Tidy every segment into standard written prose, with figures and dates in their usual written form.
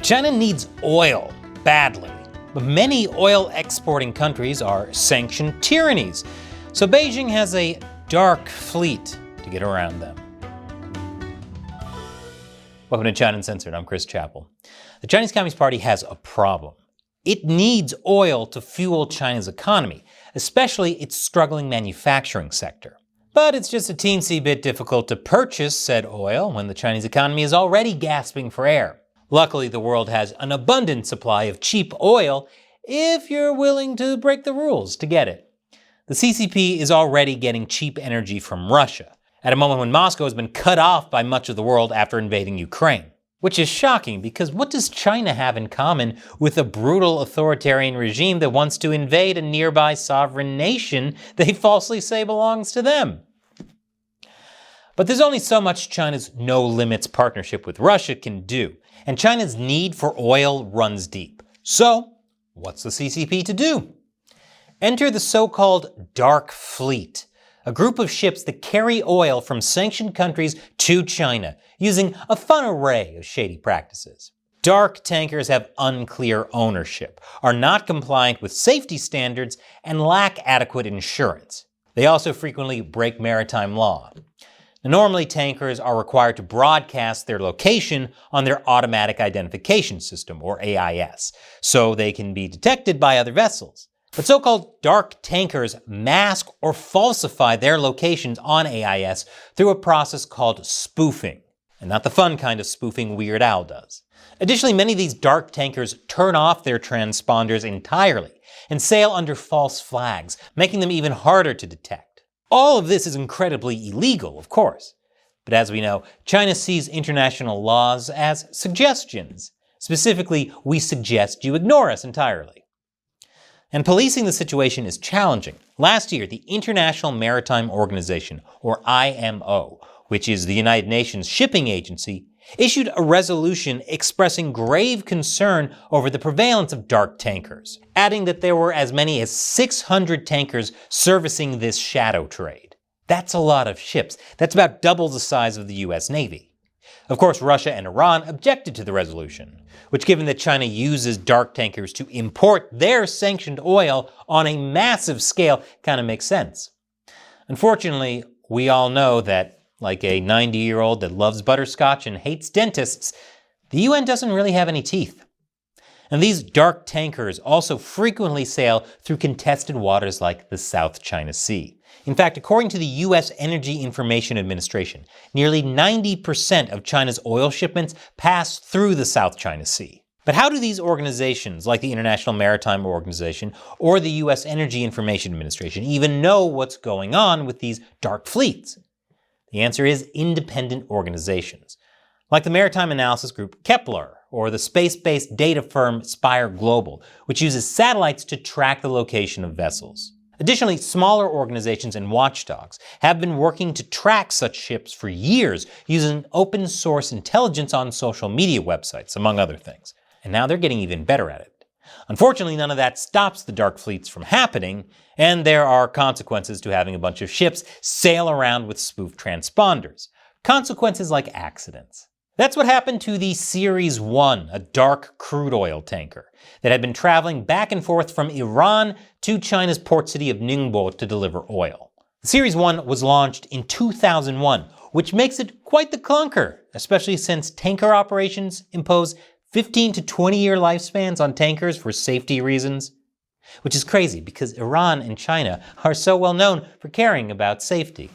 China needs oil badly, but many oil exporting countries are sanctioned tyrannies, so Beijing has a dark fleet to get around them. Welcome to China Uncensored. I'm Chris Chappell. The Chinese Communist Party has a problem. It needs oil to fuel China's economy, especially its struggling manufacturing sector. But it's just a teensy bit difficult to purchase said oil when the Chinese economy is already gasping for air. Luckily, the world has an abundant supply of cheap oil if you're willing to break the rules to get it. The CCP is already getting cheap energy from Russia, at a moment when Moscow has been cut off by much of the world after invading Ukraine. Which is shocking, because what does China have in common with a brutal authoritarian regime that wants to invade a nearby sovereign nation they falsely say belongs to them? But there's only so much China's no-limits partnership with Russia can do, and China's need for oil runs deep. So, what's the CCP to do? Enter the so-called Dark Fleet, a group of ships that carry oil from sanctioned countries to China, using a fun array of shady practices. Dark tankers have unclear ownership, are not compliant with safety standards, and lack adequate insurance. They also frequently break maritime law. Normally, tankers are required to broadcast their location on their Automatic Identification System, or AIS, so they can be detected by other vessels. But so-called dark tankers mask or falsify their locations on AIS through a process called spoofing, and not the fun kind of spoofing Weird Al does. Additionally, many of these dark tankers turn off their transponders entirely and sail under false flags, making them even harder to detect. All of this is incredibly illegal, of course. But as we know, China sees international laws as suggestions. Specifically, we suggest you ignore us entirely. And policing the situation is challenging. Last year, the International Maritime Organization, or IMO, which is the United Nations shipping agency, issued a resolution expressing grave concern over the prevalence of dark tankers, adding that there were as many as 600 tankers servicing this shadow trade. That's a lot of ships. That's about double the size of the US Navy. Of course, Russia and Iran objected to the resolution, which, given that China uses dark tankers to import their sanctioned oil on a massive scale, kind of makes sense. Unfortunately, we all know that, like a 90-year-old that loves butterscotch and hates dentists, the UN doesn't really have any teeth. And these dark tankers also frequently sail through contested waters like the South China Sea. In fact, according to the US Energy Information Administration, nearly 90% of China's oil shipments pass through the South China Sea. But how do these organizations, like the International Maritime Organization or the US Energy Information Administration, even know what's going on with these dark fleets? The answer is independent organizations, like the maritime analysis group Kepler, or the space-based data firm Spire Global, which uses satellites to track the location of vessels. Additionally, smaller organizations and watchdogs have been working to track such ships for years using open-source intelligence on social media websites, among other things. And now they're getting even better at it. Unfortunately, none of that stops the dark fleets from happening, and there are consequences to having a bunch of ships sail around with spoofed transponders. Consequences like accidents. That's what happened to the Series 1, a dark crude oil tanker, that had been traveling back and forth from Iran to China's port city of Ningbo to deliver oil. The Series 1 was launched in 2001, which makes it quite the clunker, especially since tanker operations impose 15 to 20-year lifespans on tankers for safety reasons. Which is crazy, because Iran and China are so well known for caring about safety.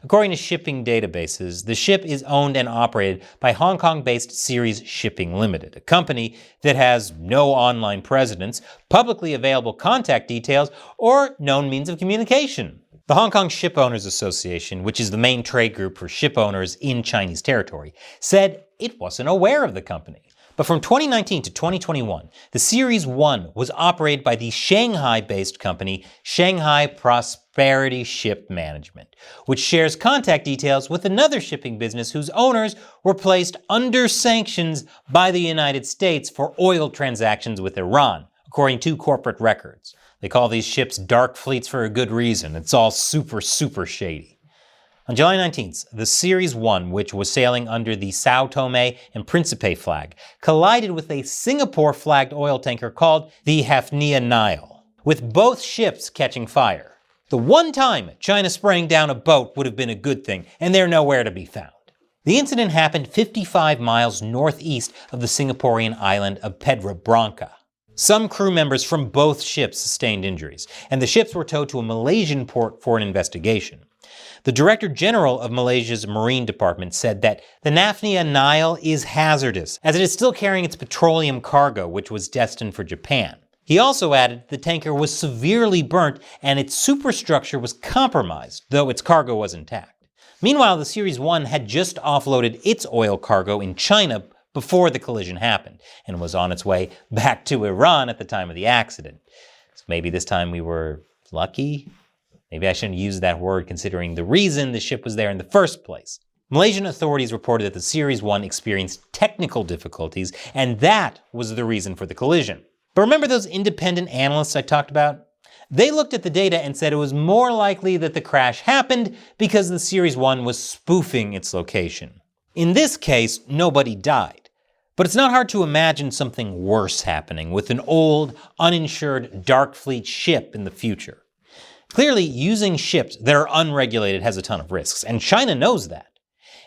According to shipping databases, the ship is owned and operated by Hong Kong-based Series Shipping Limited, a company that has no online presence, publicly available contact details, or known means of communication. The Hong Kong Ship Owners Association, which is the main trade group for ship owners in Chinese territory, said it wasn't aware of the company. But from 2019 to 2021, the Series 1 was operated by the Shanghai-based company Shanghai Prosperity Ship Management, which shares contact details with another shipping business whose owners were placed under sanctions by the United States for oil transactions with Iran, according to corporate records. They call these ships dark fleets for a good reason. It's all super shady. On July 19th, the Series 1, which was sailing under the Sao Tome and Principe flag, collided with a Singapore-flagged oil tanker called the Hafnia Nile, with both ships catching fire. The one time China spraying down a boat would have been a good thing, and they're nowhere to be found. The incident happened 55 miles northeast of the Singaporean island of Pedra Branca. Some crew members from both ships sustained injuries, and the ships were towed to a Malaysian port for an investigation. The Director General of Malaysia's Marine Department said that the Hafnia Nile is hazardous, as it is still carrying its petroleum cargo, which was destined for Japan. He also added the tanker was severely burnt and its superstructure was compromised, though its cargo was intact. Meanwhile, the Series 1 had just offloaded its oil cargo in China before the collision happened, and was on its way back to Iran at the time of the accident. So maybe this time we were lucky? Maybe I shouldn't use that word considering the reason the ship was there in the first place. Malaysian authorities reported that the Series 1 experienced technical difficulties, and that was the reason for the collision. But remember those independent analysts I talked about? They looked at the data and said it was more likely that the crash happened because the Series 1 was spoofing its location. In this case, nobody died. But it's not hard to imagine something worse happening with an old, uninsured Dark Fleet ship in the future. Clearly, using ships that are unregulated has a ton of risks, and China knows that.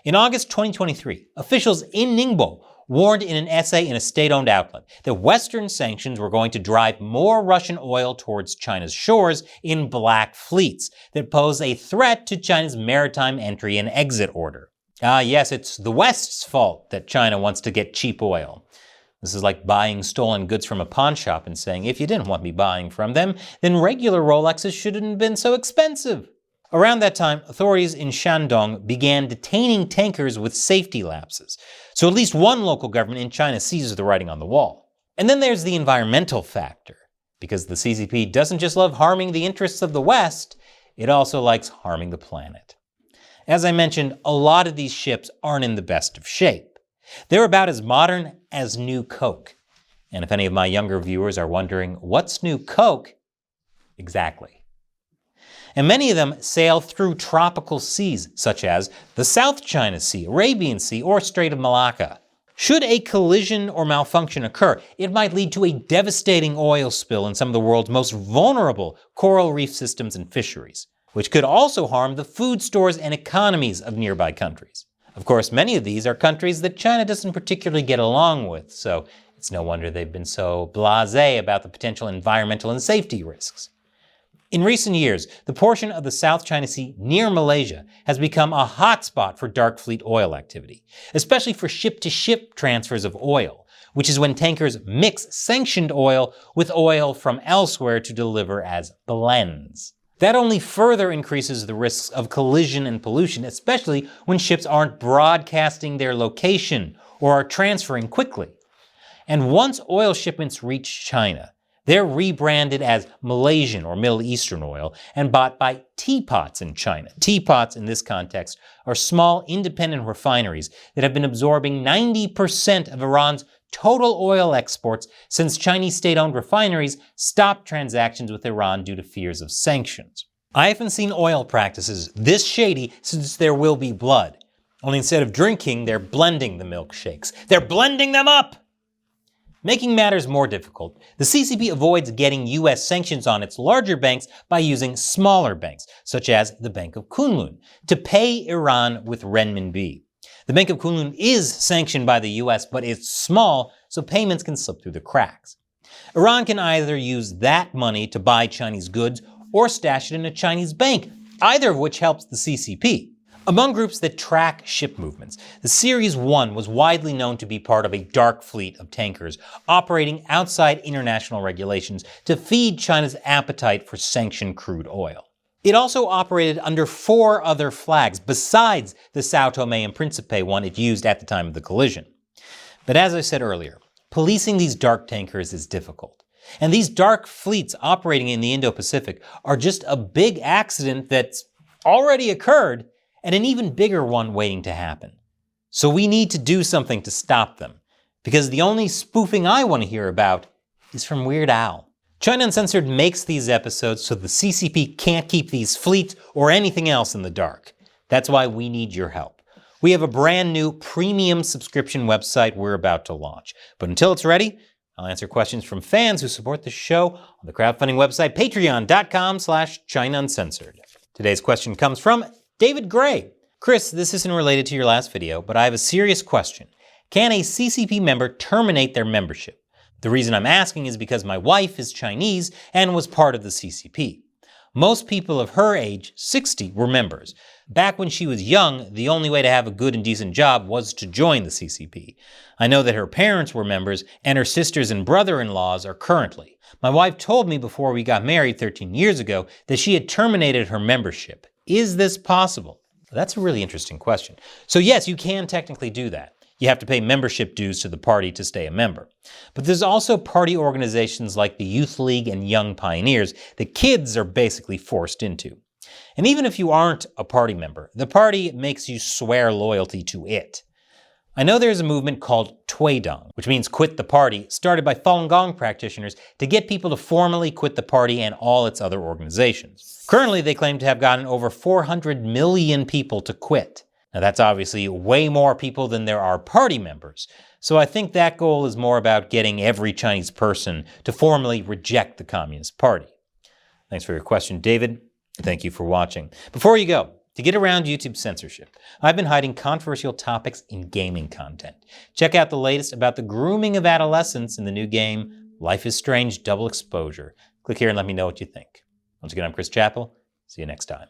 In August 2023, officials in Ningbo warned in an essay in a state-owned outlet that Western sanctions were going to drive more Russian oil towards China's shores in black fleets that pose a threat to China's maritime entry and exit order. Yes, it's the West's fault that China wants to get cheap oil. This is like buying stolen goods from a pawn shop and saying, if you didn't want me buying from them, then regular Rolexes shouldn't have been so expensive. Around that time, authorities in Shandong began detaining tankers with safety lapses. So at least one local government in China sees the writing on the wall. And then there's the environmental factor, because the CCP doesn't just love harming the interests of the West, it also likes harming the planet. As I mentioned, a lot of these ships aren't in the best of shape. They're about as modern as New Coke. And if any of my younger viewers are wondering, what's New Coke? Exactly. And many of them sail through tropical seas, such as the South China Sea, Arabian Sea, or Strait of Malacca. Should a collision or malfunction occur, it might lead to a devastating oil spill in some of the world's most vulnerable coral reef systems and fisheries, which could also harm the food stores and economies of nearby countries. Of course, many of these are countries that China doesn't particularly get along with, so it's no wonder they've been so blasé about the potential environmental and safety risks. In recent years, the portion of the South China Sea near Malaysia has become a hotspot for dark fleet oil activity, especially for ship-to-ship transfers of oil, which is when tankers mix sanctioned oil with oil from elsewhere to deliver as blends. That only further increases the risks of collision and pollution, especially when ships aren't broadcasting their location or are transferring quickly. And once oil shipments reach China, they're rebranded as Malaysian or Middle Eastern oil and bought by teapots in China. Teapots in this context are small independent refineries that have been absorbing 90% of Iran's total oil exports since Chinese state-owned refineries stopped transactions with Iran due to fears of sanctions. I haven't seen oil practices this shady since There Will Be Blood. Only instead of drinking, they're blending the milkshakes. They're blending them up! Making matters more difficult, the CCP avoids getting US sanctions on its larger banks by using smaller banks, such as the Bank of Kunlun, to pay Iran with renminbi. The Bank of Kunlun is sanctioned by the US, but it's small, so payments can slip through the cracks. Iran can either use that money to buy Chinese goods or stash it in a Chinese bank, either of which helps the CCP. Among groups that track ship movements, the Series 1 was widely known to be part of a dark fleet of tankers operating outside international regulations to feed China's appetite for sanctioned crude oil. It also operated under 4 other flags besides the Sao Tome and Principe one it used at the time of the collision. But as I said earlier, policing these dark tankers is difficult. And these dark fleets operating in the Indo-Pacific are just a big accident that's already occurred and an even bigger one waiting to happen. So we need to do something to stop them, because the only spoofing I want to hear about is from Weird Al. China Uncensored makes these episodes so the CCP can't keep these fleets or anything else in the dark. That's why we need your help. We have a brand new premium subscription website we're about to launch. But until it's ready, I'll answer questions from fans who support the show on the crowdfunding website patreon.com/China Uncensored. Today's question comes from David Gray. Chris, this isn't related to your last video, but I have a serious question. Can a CCP member terminate their membership? The reason I'm asking is because my wife is Chinese and was part of the CCP. Most people of her age, 60, were members. Back when she was young, the only way to have a good and decent job was to join the CCP. I know that her parents were members, and her sisters and brother-in-laws are currently. My wife told me before we got married 13 years ago that she had terminated her membership. Is this possible? That's a really interesting question. So yes, you can technically do that. You have to pay membership dues to the party to stay a member. But there's also party organizations like the Youth League and Young Pioneers that kids are basically forced into. And even if you aren't a party member, the party makes you swear loyalty to it. I know there's a movement called Tweedong, which means quit the party, started by Falun Gong practitioners to get people to formally quit the party and all its other organizations. Currently, they claim to have gotten over 400 million people to quit. Now that's obviously way more people than there are party members, so I think that goal is more about getting every Chinese person to formally reject the Communist Party. Thanks for your question, David. Thank you for watching. Before you go, to get around YouTube censorship, I've been hiding controversial topics in gaming content. Check out the latest about the grooming of adolescents in the new game, Life is Strange Double Exposure. Click here and let me know what you think. Once again, I'm Chris Chappell. See you next time.